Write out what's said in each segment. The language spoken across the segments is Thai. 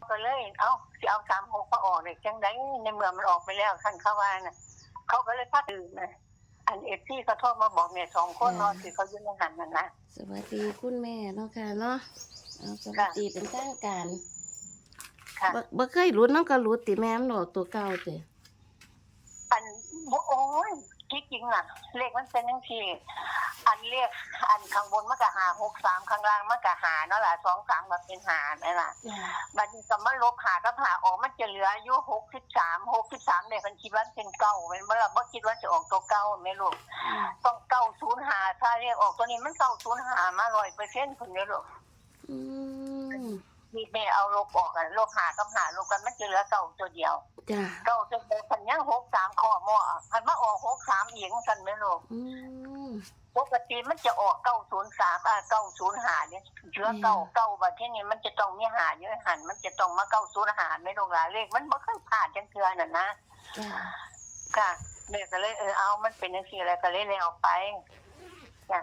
ก็เลยสิเอา36มาออกเลยจังไดในเมื่อมันออกไปแล้วท่านเขาว่าน่ะเขาก็เลยพาตื่นนะอันที่เขาโทรมาบอกเนี่ย2คนเนาะที่เขาอยู่ในหันนั่นนะสวัสดีคุณแม่เนาะค่ะเนาะเอาสวัสดีเป็นทางการค่ะบ่เคยรู้น้องก็รู้ติแม่มันออกตัวเก่าติอันโอ้ยที่จริงน่ะเลขมันเป็นจังซี่อันเลขอันข้างบนมันก็563ข้างล่างมันก็5เนาะล่ะ2-3ก็เป็น5นั่นล่ะบัดนี้ก็มาลบ5กับ5ออกมันจะเหลืออยู่63เนี่ยเพิ่นคิดว่าเป็นเก่าแม่นบ่ล่ะบ่คิดว่าจะออกตัวเก่าแม่ลูกต้อง905ถ้าเรียกออกตัวนี้มัน905มา100%พุ่นเด้อลูกอืมนี่แม่เอาลบออกกันลบ5กับ5ลบกันมันจะเหลือเก่าตัวเดียวจ้ะเก่าตัวเดียวพันยัง63ข้อหม้อพันมาออก63อีกกันแม่ลูกปกติมันจะออก903 905เนี่ยเหลือ9บัดทีนี้มันจะต้องมี5อยู่หันมันจะต้องมา905แม่ลูกหลานเลขมันบ่เคยผ่านจังเทื่อนั่นนะค่ะแม่ก็เลยเอามันเป็นจังซี่แล้วก็เลยเอาไปจ้ะ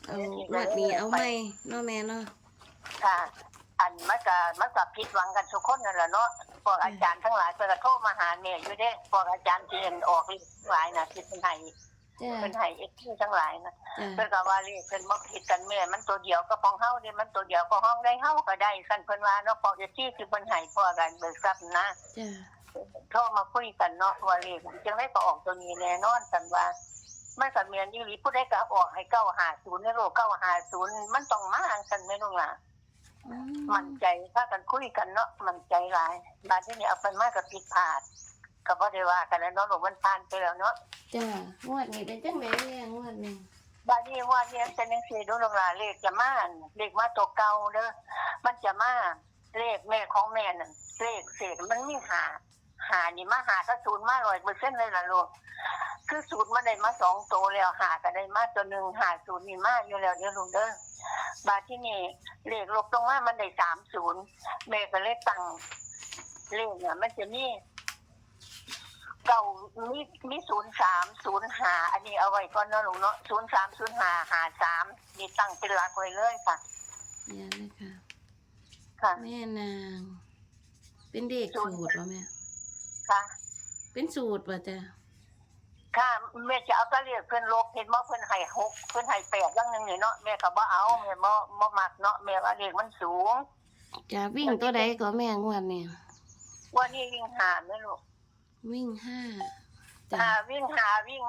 เอาวัดนี้เอาใหม่เนาะแม่เนาะค่ะอันมันก็ผิดหวังกันทุกคนนั่นแหละเนาะพวกอาจารย์ทั้งหลายเพิ่นก็โทรมาหาแม่อยู่เด้พวกอาจารย์ที่ออกเลขหลายน่ะที่เพิ่นให้ทั้งหลายนะเพิ่นก็ว่าเลขเพิ่นบ่ผิดกันแม่มันตัวเดียวก็ของเฮาเด้มันตัวเดียวก็ห้องได้เฮาก็ได้ซั่นเพิ่นว่าเนาะพวกที่เพิ่นให้พวกกันเบิกทรัพย์นะจ้ะโทรมาคุยกันเนาะว่าเลขจังได๋ก็ออกตัวนี้แน่นอนซั่นว่ามันก็แม่นอีหลีผู้ใดก็ออกให้950ในโลก950มันต้องมาซั่นแม่ลูกหลานมั่นใจถ้ากันคุยกันเนาะมั่นใจหลายบาดนี้เอาไปมากับผิดพลาดก็บ่ได้ว่ากันแล้วเนาะมันผ่านไปแล้วเนาะจ้ะงวดนี้เป็นจังได๋แม่งวดนี้บาดนี้ว่าเรียนเป็นจังซี่ดูลูกหลานเลขจะมาเลขมาตัวเก่าเด้อมันจะมาเลขแม่ของแม่นั่นเลขเศษมันมี5นี่มา5ก็0มา 100% เลยล่ะลูกคือสูตรมันได้มา2ตัวแล้ว5ก็ได้มาตัวนึง50นี่มาอยู่แล้วเด้อลูกเด้อบาดที่นี่เลขลบลงมามันได้30แม่ก็เลยตั้งเลขเนี่ยมันจะมีเก่ามี0305อันนี้เอาไว้ก่อนเนาะลูกเนาะ030553นี่ตั้งเป็นหลักไว้เลยค่ะเนี่ยเลยค่ะค่ะแม่นางเป็นเด็กสูตรบ่แม่ค่ะเป็นสูตรบ่จ้ะค่ะแม่จะเอาตะเลียกเพิ่นลบเห็นบ่เพิ่นให้6เพิ่นให้8อย่างนึงนี่เนาะแม่ก็บ่เอาแม่บ่มักเนาะแม่ว่าเลขมันสูงจะวิ่งตัวใดก็แม่งวดนี้วันนี้วิ่ง5แม่ลูกวิ่ง5จ้ะวิ่ง5วิ่ง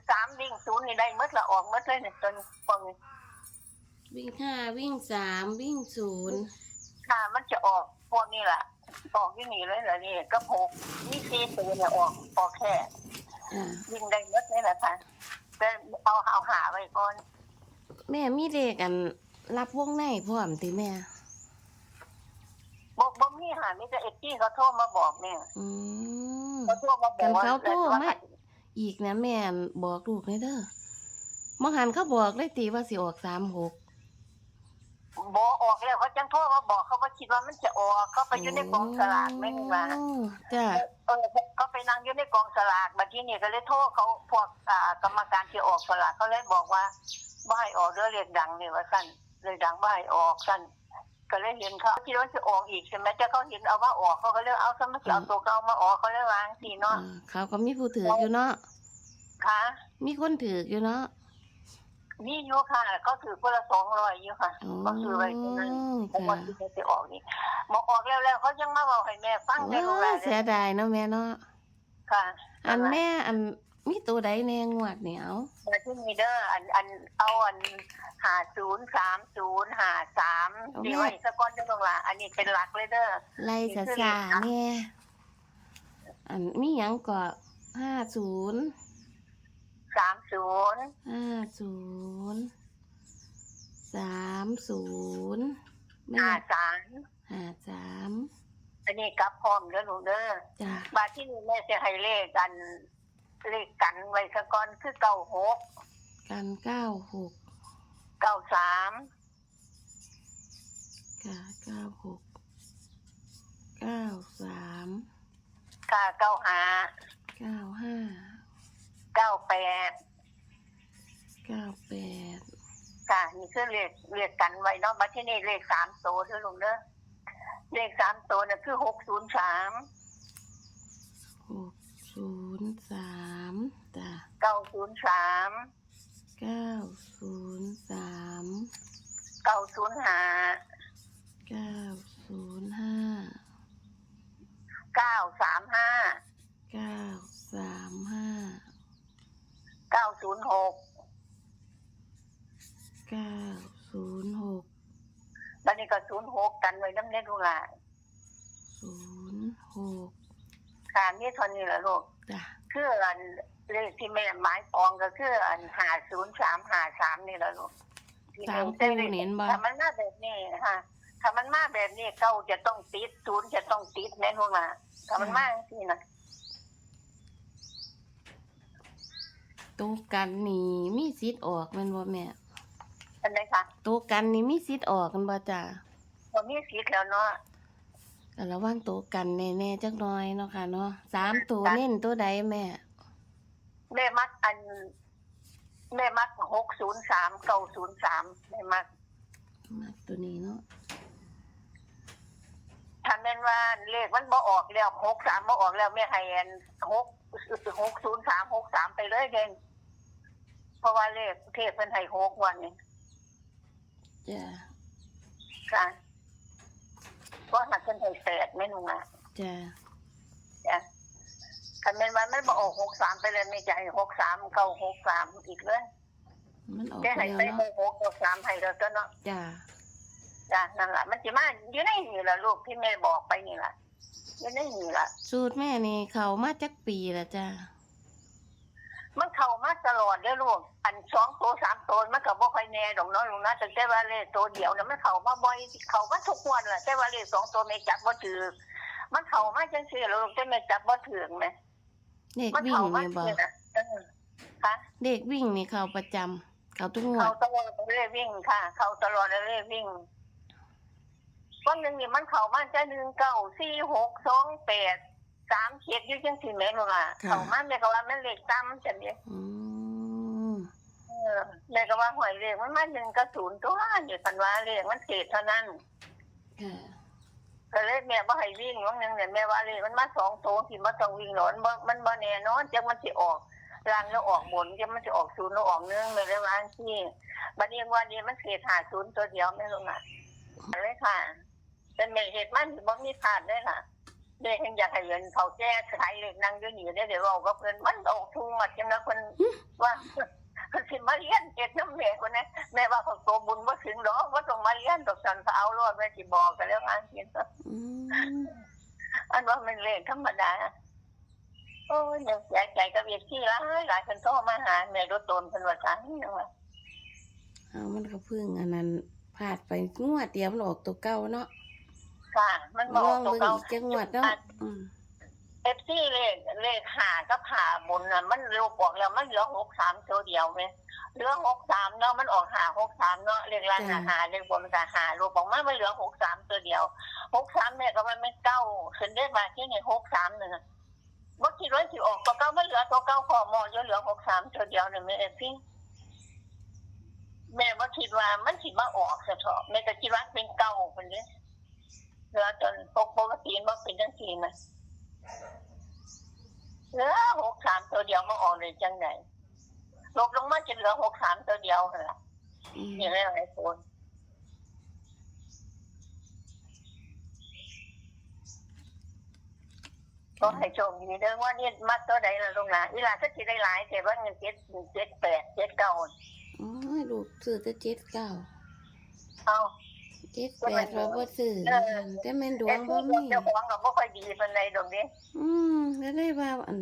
3วิ่ง0นี่ได้หมดละออกหมดเลยนี่ตัวนี้พวกนี้วิ่ง5วิ่ง3วิ่ง0ค่ะมันจะออกพวกนี้ล่ะออกที่นี่เลยล่ะนี่ก็6มี4ตัวเนี่ยออกแค่วิ่งได้หมดเลยล่ะค่ะแต่เอาหาไว้ก่อนแม่มีเลขอันรับวงในพร้อมติแม่บ่มีหามีแต่ที่เขาโทรมาบอกแม่เขาโทรมาบอกเขาโทรมาอีกนะแม่บอกลูกให้เด้อบ่หันเขาบอกเลยติว่าสิออก36บ่ออกแล้วเขาจังโทรมาบอกเขาบ่คิดว่ามันจะออกเขาไปอยู่ในกองสลากแม่นว่าจ้ะเขาไปนั่งอยู่ในกองสลากบัดนี้นี่ก็เลยโทรเขาพวกกรรมการที่ออกสลากเขาเลยบอกว่าบ่ให้ออกเด้อเลขดังนี่ว่าซั่นเลขดังบ่ให้ออกซั่นก็เลยเห็นเขาคิดว่าจะออกอีกใช่ไหมแต่เขาเห็นเอาว่าออกเขาก็เลยเอาซะมาเอาตัวเก่ามาออกเขาเลยวางสิเนาะเขาก็มีผู้ถืออยู่เนาะค่ะมีคนถืออยู่เนาะมีอยู่ค่ะก็ถือคนละ200อยู่ค่ะก็คือไว้ตรงนั้นเพราะว่าที่จะออกนี่มาออกแล้วเขายังมาบอกให้แม่ฟังได้รู้ว่าเสียดายเนาะแม่เนาะค่ะอันแม่อันมีตัวใดแน่งวดเหนียวมาที่มีเด้อเอา503053ดีไว้สักก้อนเด้อลงล่ะอันนี้เป็นหลักเลยเด้อไล่ซะแม่อันมีหยังก็50 30 50 30 53อันนี้กลับพร้อมเด้อลูกเด้อจ้ะบาดที่นี่แม่จะให้เลขกันไว้ซะก่อนคือ96กัน96 93ค่ะ96 93ค่ะ95 98ค่ะนี่คือเลขกันไว้เนาะบัดที่นี่เลข3โตเด้อลุงเด้อ เลข3ตัวน่ะคือ603 603จ้ะ903 903 905 905 935 935 906 906บัดนี้ก็06กันไว้นำเน็ตลูกหลาน 06ค่ะนี่เท่านี้ล่ะลูก จ้ะ คืออันเลขที่แม่หมายปองก็คืออัน50353นี่ล่ะลูก สามคู่เน้นบ่ ถ้ามันมาแบบนี้ค่ะถ้ามันมาแบบนี้เก้าจะต้องติด0จะต้องติดแม่นลูกหลานถ้ามันมาจังซี่นะ ตัวกันนี่มีสิทธิ์ออกแม่นบ่แม่ อันไหนคะ ตัวกันนี่มีสิทธิ์ออกกันบ่จ้ะ บ่มีสิทธิ์แล้วเนาะ แต่ระวังตัวกันแน่ๆจักหน่อยเนาะค่ะเนาะ3ตัวเน้นตัวใดแม่ แม่มักแม่มัก603 903แม่มัก มาตัวนี้เนาะ ถ้าแม่นว่าเลขมันบ่ออกแล้ว63บ่ออกแล้วแม่ให้อัน603 63ไปเลยเด้งเพราะว่าเลขเทพเพิ่นให้6วันนี้ จ้ะ ค่ะก็หักเพิ่นให้8แม่นว่า จ้ะ จ้ะคันแม่นว่ามันบ่ออก63ไปเลยแม่จะให้63 963อีกเลย มันออก แค่ ไป ให้ แล้ว ไป เนาะ 63ให้แล้วก็เนาะ จ้ะ จ้ะนั่นล่ะมันสิมาอยู่ในนี่ล่ะลูกที่แม่บอกไปนี่ล่ะอยู่ในนี่ล่ะ สูตรแม่นี่เขามาจักปีแล้วจ้ะ มันเข้ามาตลอดเด้อลูกอัน2ตัว3ตัวมันก็บ่ค่อยแน่ดอกเนาะลูกนะแต่แต่ว่าเลขตัวเดียวน่ะมันเข้ามาบ่อยเข้ามาทุกวันล่ะแต่ว่าเลข2ตัวแม่จับบ่ถูกมันเข้ามาจังซี่ล่ะลูกแต่แม่จับบ่ถูกแม่ เด็ก มัน วิ่ง เข้ามา นี่บ่ จังซี่น่ะค่ะ เด็กวิ่งนี่เขาประจำเขาทุกงว เขา ด ตลอดเลยวิ่งค่ะ เขาตลอดเลยวิ่งวันหนึ่งนี่มันเข้ามาจะ19462837อยู่จังซี่แม่ลูกอ่ะเข้ามาแม่ก็ว่ามันเลขต่ำจังซี่ อืม แม่ก็ว่าหวยเลขมันมา1กับ0ตัวอยู่คันว่าเลขมันเศษเท่านั้น ค่ะ ก็เลยแม่บ่ให้วิ่งวันนึงเนี่ยแม่ว่าเลขมันมา2ตัวสิบ่ต้องวิ่งหรอกมันบ่แน่นอนจังมันสิออกล่างแล้วออกบนจังมันสิออก0แล้วออก1แม่เลยว่าจังซี่บัดนี้ว่านี้มันเศษ50ตัวเดียวแม่ลูกอ่ะเลยค่ะแต่แม่เฮ็ดมันบ่มีพลาดเลยค่ะเด็กยังอยากให้เห็นเขาแก้ขายเลขนั่งอยู่นี่เดี๋ยวเว้ากับเพิ่นมันออกทุงมาจังนะเพิ่นว่าเพิ่นสิมาเรียนเฮ็ดนำแม่คนนี้แม่ว่าเขาโตบุญบ่ถึงดอกบ่ต้องมาเรียนดอกสันเขาเอารอดแม่สิบอกกันแล้วอันนี้ อืม อันว่ามันเลขธรรมดาโอ้ยเสียใจกับเอกที่หลายคนโทรมาหาแม่รถตนเพิ่นว่าซั่นจังว่า เอามันก็เพิ่งอันนั้นพลาดไปงวดเดียวมันออกตัวเก่าเนาะ ค่ะ มัน ล บอ อก ง ตัว เบิ่ง เก่า อีกจังหวัดเนาะอืม FC เลข5กับ5บนน่ะมันลบออกแล้วมันเหลือ63ตัวเดียวแม่เหลือ63เนาะมันออก563เนาะเลขล่างน่ะ5เลขบนก็5ลบออกมามันเหลือ63ตัวเดียว63แม่ก็ว่ามันเก้าขึ้นได้มาที่นี่63นึงบ่คิดว่าสิออกตัวเก่ามันเหลือตัวเก่าขอหมออยู่เหลือ63ตัวเดียวนี่แม่พี่แม่บ่คิดว่ามันสิมาออกซะเถาะแม่ก็คิดว่าเป็นเก่าเพิ่นเด้เหลือจนปกติมันเป็นจังซี่นะเหลือ63ตัวเดียวมาออกเลยจังได๋ลบลงมาจะเหลือ63ตัวเดียวหั่นล่ะ อืม นี่แหละไอ้คนก็ให้โชคดีเด้อว่านี่มัดตัวใดล่ะลูกหลานอีหลานก็สิได้หลายแต่ว่าเงิน7879 โอ้ยลูกซื้อแต่79 เอ้า 78เราบ่ซื้อแต่แม่นดว แต่ ง ผู้ บ่มี เจ้าของก็บ่ค่อยดีปานใดดอกนี้ แล้วได้ว่าอัน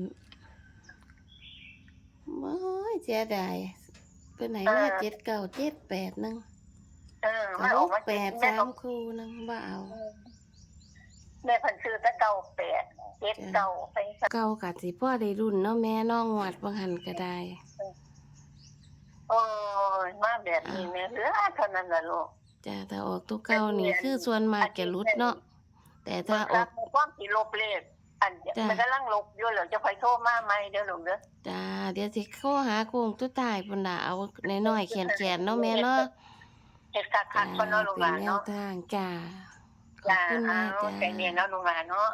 โอ้ยเสียดายเพิ่นให้มา79 78นึง มันออกมา 8 3คู่นึงบ่เอา แม่เพิ่นซื้อแต่9879ไปซะ เก่าก็สิพอได้รุ่นเนาะแม่น้องงวดบ่หันก็ได้ โอ้ยมาแบบนี้แม่เหลือเท่านั้นล่ะลูก จ้ะถ้าออกตัวเก่านี่คือส่วนมากจะหลุดเนาะแต่ถ้าออก ความสิลบเลขอันมันกำลังลบอยู่แล้วจะค่อยโทรมาใหม่เด้อลูกเด้อ จ้าเดี๋ยวสิโทรหาโคงตุ้ตายพุ่นน่ะเอาน้อยๆแขนๆเนาะแม่เนาะ เฮ็ดคักๆก่อนเนาะลูกห เป็ ลาน น แนว เนาะ ทางจ้าข ขอบ จ้า คุณ เอา แม่จ้า ใจเย็นเนาะลูกหลานเนาะ